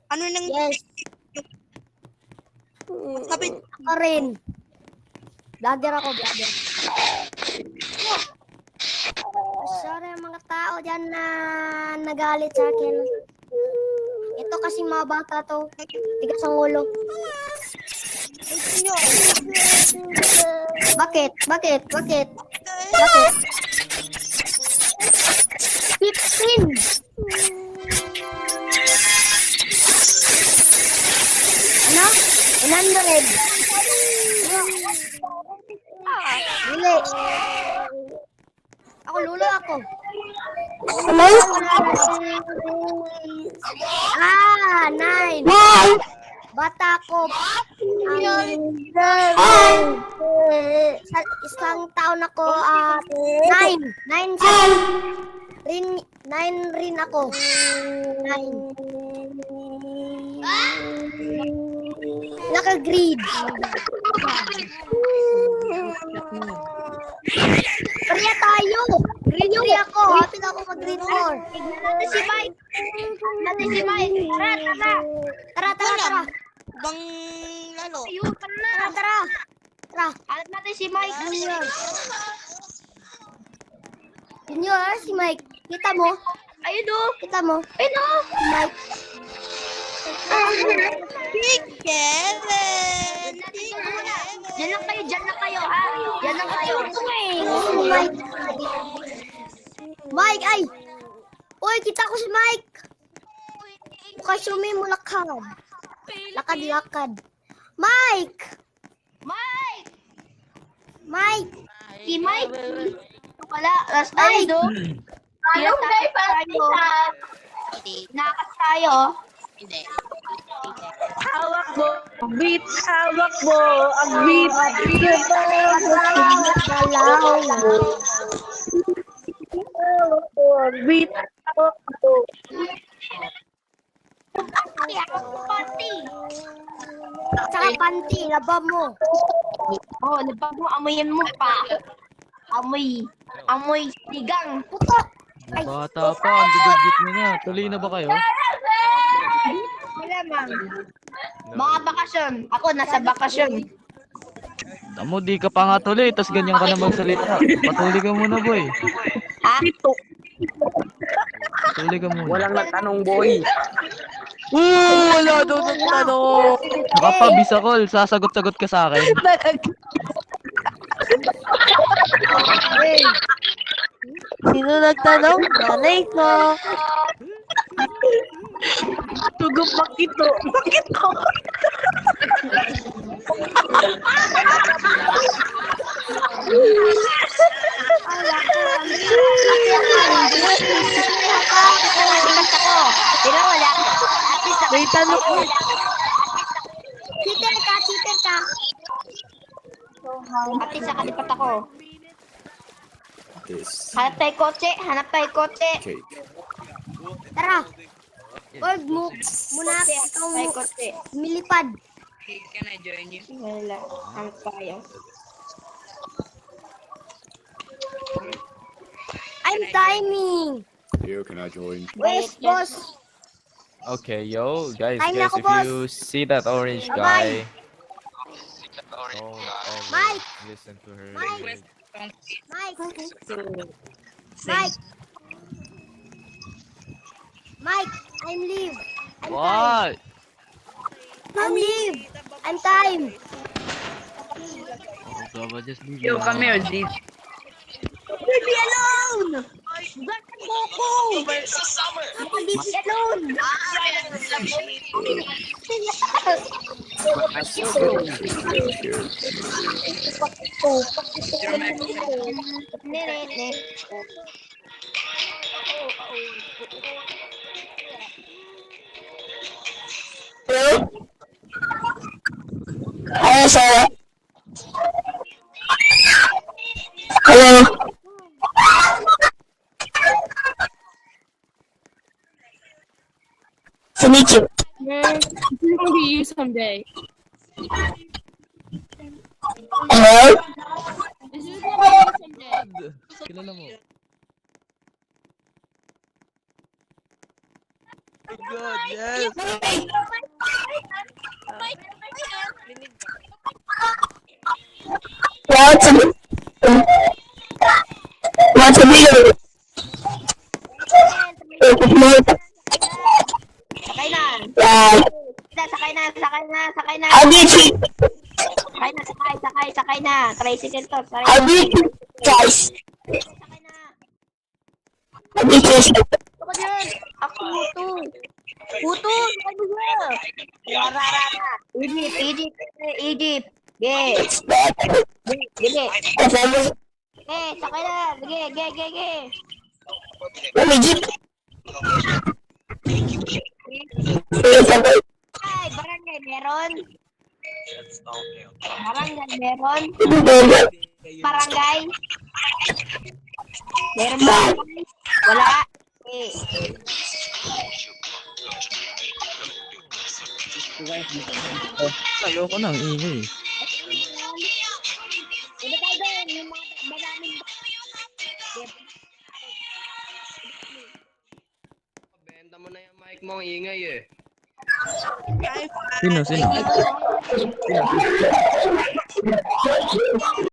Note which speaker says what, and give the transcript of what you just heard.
Speaker 1: Ano nang
Speaker 2: Yes.
Speaker 1: sabi?
Speaker 2: Ako rin. Vlogger ako, vlogger. Sorry mga tao dyan na nagalit sa akin. Ito kasi mga bata to. Tigas ang ulo. Bakit? Bakit? Bakit? Bakit? 15! Ano? 100. Dili. Ako, lulo ako. Ah, 9. Bata ko. Sa isang taon ako, 9. 9 rin ako. 9. Naka-grade. Kaya tayo. Grade 3 ako. Hapit ako mag-grade 4.
Speaker 3: Natin si Mike. Natin si Mike.
Speaker 2: Tara.
Speaker 1: Bang lalo.
Speaker 3: Ayun, tara na.
Speaker 2: Tara.
Speaker 3: Hanap natin si Mike.
Speaker 2: Junior, si Mike. Kita mo?
Speaker 3: Ayun o.
Speaker 2: Kita mo?
Speaker 3: Ayun o.
Speaker 2: Si Mike.
Speaker 1: Big Kevin!
Speaker 3: Diyan lang kayo, ha? Diyan lang kayo.
Speaker 2: Mike. Mike, ay! Uy, kita ko si Mike! Bukas mo lakad. Lakad. Mike!
Speaker 3: Mike!
Speaker 2: Mike!
Speaker 3: Si Mike. Wala. Last
Speaker 2: Mike!
Speaker 3: time do. Anong day pa tayo? Nakas tayo.
Speaker 1: Hindi.
Speaker 3: Hawak mo. Beat. Hawak mo. Ang beat.
Speaker 2: Galaw.
Speaker 3: Beat. Hawak mo. Pati.
Speaker 2: Tsaka panty, laba mo.
Speaker 3: Oh, nabago amoyin mo pa. Amoy sigang.
Speaker 2: Puto!
Speaker 4: Bata pa, ang dudugit mo na. Tuloy na ba kayo?
Speaker 3: Wala mang. Mga bakasyon. Ako nasa bakasyon.
Speaker 4: Tamo, di ka pa nga tuloy, tas ganyan ka na magsalita. Patuloy ka muna, boy.
Speaker 3: Ha?
Speaker 4: Patuloy ka muna.
Speaker 5: Walang nagtanong, boy.
Speaker 4: Wala daw ng tanong. Saka pa, Bisacol, sasagot-sagot ka sa akin.
Speaker 3: Sino nagtanong? Nanay ko.
Speaker 5: Tugok makito. Makito.
Speaker 3: Pero wala.
Speaker 5: May tanong.
Speaker 2: Cheater ka.
Speaker 3: Ate sa kalipat ako.
Speaker 6: This
Speaker 3: Hanap tayo kotse.
Speaker 6: cake.
Speaker 2: Tara. Org mo. Muna ikaw
Speaker 3: Tayo
Speaker 2: mo.
Speaker 3: kotse.
Speaker 2: Milipad.
Speaker 3: Wala. Hanap tayo.
Speaker 2: I'm timing.
Speaker 6: Here, can I join?
Speaker 2: Where's boss?
Speaker 4: Okay, yo, guys,
Speaker 2: Ay, naku,
Speaker 4: if you see that orange
Speaker 2: Bye-bye.
Speaker 4: guy, don't ever
Speaker 2: Mike.
Speaker 4: listen to her.
Speaker 2: Mike. Mike, I'm leave.
Speaker 4: What?
Speaker 2: I'm leave. I'm time.
Speaker 4: Oh, Gaba, just leave
Speaker 5: Yo,
Speaker 4: me
Speaker 5: come here,
Speaker 4: alone.
Speaker 5: Dave.
Speaker 3: Leave me alone! Black Coco! Leave me alone!
Speaker 7: Hello, sir. Hello. To meet you.
Speaker 5: It'll be you someday.
Speaker 7: Hello.
Speaker 5: This is gonna be you someday.
Speaker 4: Kilala mo. God, yes.
Speaker 7: What's a video?
Speaker 3: Sakay na.
Speaker 7: Yeah.
Speaker 3: Sakay na.
Speaker 7: How do you cheat?
Speaker 3: Sakay na. Tricycle to.
Speaker 7: How do you cheat, guys?
Speaker 3: Sakay na.
Speaker 7: How do you cheat?
Speaker 3: Ako dyan. Ako puto. Puto. Sakay mo siya. Rara. Egypt. Ge. Sakay na. Ge.
Speaker 7: Let me cheat.
Speaker 3: Ay, barangay meron. Barangay. Meron barangay. Wala. Eh.
Speaker 4: Ayoko nang ingay.
Speaker 3: Ano tayo doon? Yung mga maraming
Speaker 6: Benta mo na yung mic mo, ingay eh.
Speaker 4: Sino?